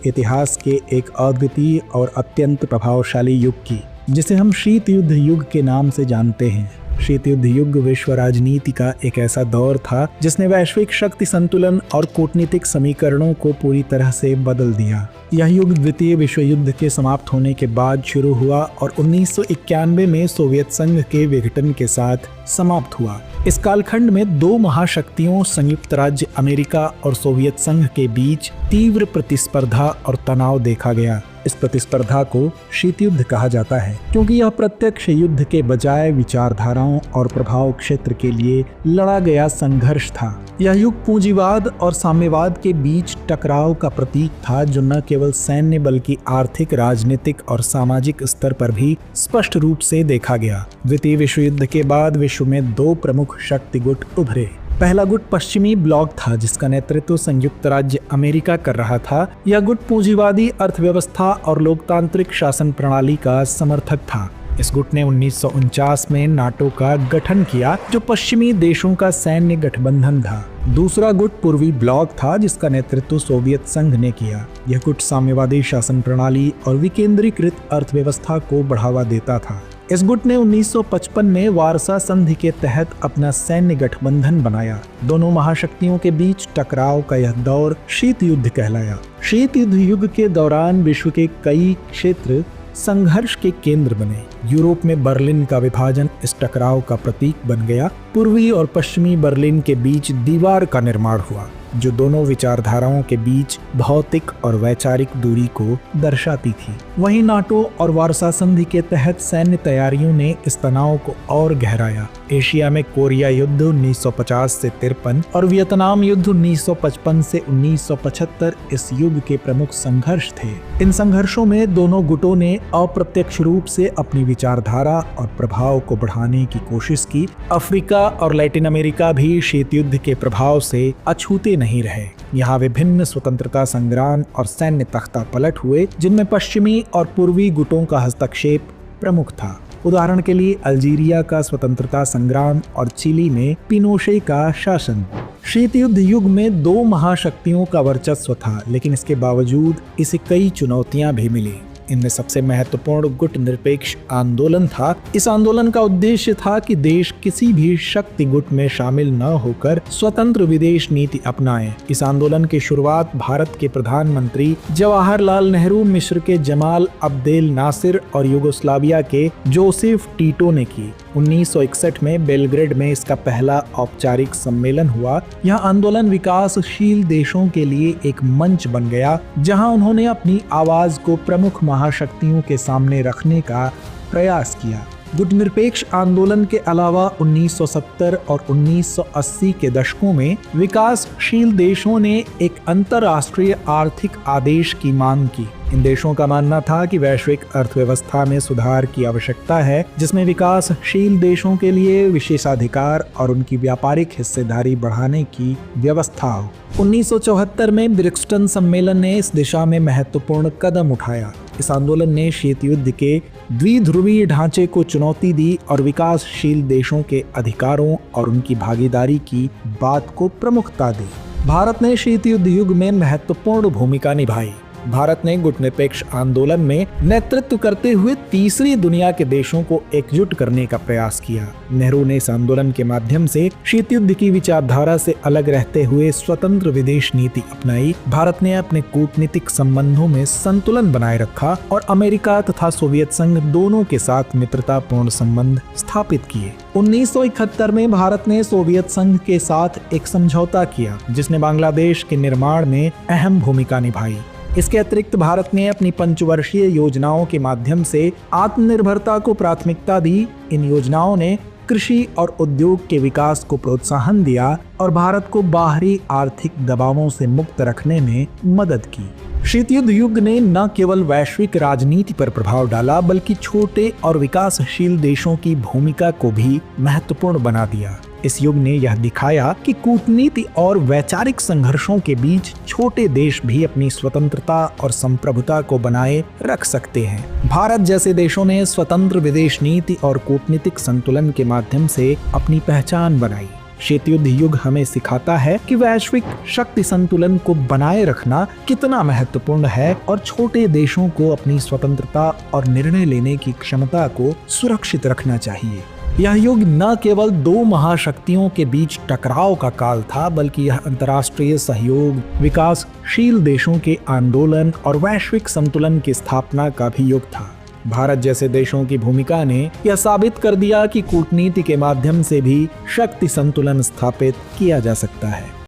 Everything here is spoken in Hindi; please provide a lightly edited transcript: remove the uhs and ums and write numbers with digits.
इतिहास के एक अद्वितीय और अत्यंत प्रभावशाली युग की, जिसे हम शीत युद्ध युग के नाम से जानते हैं। शीत युद्ध युग विश्व राजनीति का एक ऐसा दौर था जिसने वैश्विक शक्ति संतुलन और कूटनीतिक समीकरणों को पूरी तरह से बदल दिया। यह युग द्वितीय विश्व युद्ध के समाप्त होने के बाद शुरू हुआ और 1991 में सोवियत संघ के विघटन के साथ समाप्त हुआ। इस कालखंड में दो महाशक्तियों संयुक्त राज्य अमेरिका और सोवियत संघ के बीच तीव्र प्रतिस्पर्धा और तनाव देखा गया। इस प्रतिस्पर्धा को शीत युद्ध कहा जाता है क्योंकि यह प्रत्यक्ष युद्ध के बजाय विचारधाराओं और प्रभाव क्षेत्र के लिए लड़ा गया संघर्ष था। यह युग पूंजीवाद और साम्यवाद के बीच टकराव का प्रतीक था, जो न केवल सैन्य बल्कि आर्थिक, राजनीतिक और सामाजिक स्तर पर भी स्पष्ट रूप से देखा गया। द्वितीय विश्व युद्ध के बाद विश्व में दो प्रमुख शक्ति गुट उभरे। पहला गुट पश्चिमी ब्लॉक था, जिसका नेतृत्व संयुक्त राज्य अमेरिका कर रहा था। यह गुट पूंजीवादी अर्थव्यवस्था और लोकतांत्रिक शासन प्रणाली का समर्थक था। इस गुट ने 1949 में नाटो का गठन किया, जो पश्चिमी देशों का सैन्य गठबंधन था। दूसरा गुट पूर्वी ब्लॉक था, जिसका नेतृत्व सोवियत संघ ने किया। यह गुट साम्यवादी शासन प्रणाली और विकेंद्रीकृत अर्थव्यवस्था को बढ़ावा देता था। इस गुट ने 1955 में वारसा संधि के तहत अपना सैन्य गठबंधन बनाया। दोनों महाशक्तियों के बीच टकराव का यह दौर शीत युद्ध कहलाया। शीत युद्ध युग के दौरान विश्व के कई क्षेत्र संघर्ष के केंद्र बने। यूरोप में बर्लिन का विभाजन इस टकराव का प्रतीक बन गया। पूर्वी और पश्चिमी बर्लिन के बीच दीवार का निर्माण हुआ, जो दोनों विचारधाराओं के बीच भौतिक और वैचारिक दूरी को दर्शाती थी। वहीं नाटो और वारसा संधि के तहत सैन्य तैयारियों ने इस तनाव को और गहराया। एशिया में कोरिया युद्ध 1950 से 53 और वियतनाम युद्ध 1955 से 1975 इस युग के प्रमुख संघर्ष थे। इन संघर्षों में दोनों गुटों ने अप्रत्यक्ष रूप से अपनी विचारधारा और प्रभाव को बढ़ाने की कोशिश की। अफ्रीका और लैटिन अमेरिका भी शीत युद्ध के प्रभाव से अछूते नहीं रहे। यहाँ विभिन्न स्वतंत्रता संग्राम और सैन्य तख्तापलट हुए, जिनमें पश्चिमी और पूर्वी गुटों का हस्तक्षेप प्रमुख था। उदाहरण के लिए अल्जीरिया का स्वतंत्रता संग्राम और चिली में पिनोशे का शासन। शीत युद्ध युग में दो महाशक्तियों का वर्चस्व था, लेकिन इसके बावजूद इसे कई चुनौतियां भी मिली। इनमें सबसे महत्वपूर्ण गुट निरपेक्ष आंदोलन था। इस आंदोलन का उद्देश्य था कि देश किसी भी शक्ति गुट में शामिल न होकर स्वतंत्र विदेश नीति अपनाएं। इस आंदोलन की शुरुआत भारत के प्रधानमंत्री जवाहरलाल नेहरू, मिस्र के जमाल अब्देल नासिर और यूगोस्लाविया के जोसेफ टीटो ने की। 1961 में बेलग्रेड में इसका पहला औपचारिक सम्मेलन हुआ। यह आंदोलन विकासशील देशों के लिए एक मंच बन गया, जहां उन्होंने अपनी आवाज को प्रमुख महाशक्तियों के सामने रखने का प्रयास किया। गुट निरपेक्ष आंदोलन के अलावा 1970 और 1980 के दशकों में विकासशील देशों ने एक अंतर्राष्ट्रीय आर्थिक आदेश की मांग की। इन देशों का मानना था कि वैश्विक अर्थव्यवस्था में सुधार की आवश्यकता है, जिसमें विकासशील देशों के लिए विशेषाधिकार और उनकी व्यापारिक हिस्सेदारी बढ़ाने की व्यवस्था हो। 1974 में ब्रिक्सटन सम्मेलन ने इस दिशा में महत्वपूर्ण कदम उठाया। इस आंदोलन ने शीत युद्ध के द्विध्रुवीय ढांचे को चुनौती दी और विकासशील देशों के अधिकारों और उनकी भागीदारी की बात को प्रमुखता दी। भारत ने शीत युद्ध युग में महत्वपूर्ण भूमिका निभाई। भारत ने गुट निरपेक्ष आंदोलन में नेतृत्व करते हुए तीसरी दुनिया के देशों को एकजुट करने का प्रयास किया। नेहरू ने इस आंदोलन के माध्यम से शीत युद्ध की विचारधारा से अलग रहते हुए स्वतंत्र विदेश नीति अपनाई। भारत ने अपने कूटनीतिक संबंधों में संतुलन बनाए रखा और अमेरिका तथा सोवियत संघ दोनों के साथ मित्रतापूर्ण संबंध स्थापित किए। 1971 में भारत ने सोवियत संघ के साथ एक समझौता किया, जिसने बांग्लादेश के निर्माण में अहम भूमिका निभाई। इसके अतिरिक्त भारत ने अपनी पंचवर्षीय योजनाओं के माध्यम से आत्मनिर्भरता को प्राथमिकता दी। इन योजनाओं ने कृषि और उद्योग के विकास को प्रोत्साहन दिया और भारत को बाहरी आर्थिक दबावों से मुक्त रखने में मदद की। शीत युद्ध युग ने न केवल वैश्विक राजनीति पर प्रभाव डाला, बल्कि छोटे और विकासशील देशों की भूमिका को भी महत्वपूर्ण बना दिया। इस युग ने यह दिखाया कि कूटनीति और वैचारिक संघर्षों के बीच छोटे देश भी अपनी स्वतंत्रता और संप्रभुता को बनाए रख सकते हैं। भारत जैसे देशों ने स्वतंत्र विदेश नीति और कूटनीतिक संतुलन के माध्यम से अपनी पहचान बनाई। शीत युद्ध युग हमें सिखाता है कि वैश्विक शक्ति संतुलन को बनाए रखना कितना महत्वपूर्ण है और छोटे देशों को अपनी स्वतंत्रता और निर्णय लेने की क्षमता को सुरक्षित रखना चाहिए। यह युग न केवल दो महाशक्तियों के बीच टकराव का काल था, बल्कि यह अंतर्राष्ट्रीय सहयोग, विकासशील देशों के आंदोलन और वैश्विक संतुलन की स्थापना का भी युग था। भारत जैसे देशों की भूमिका ने यह साबित कर दिया कि कूटनीति के माध्यम से भी शक्ति संतुलन स्थापित किया जा सकता है।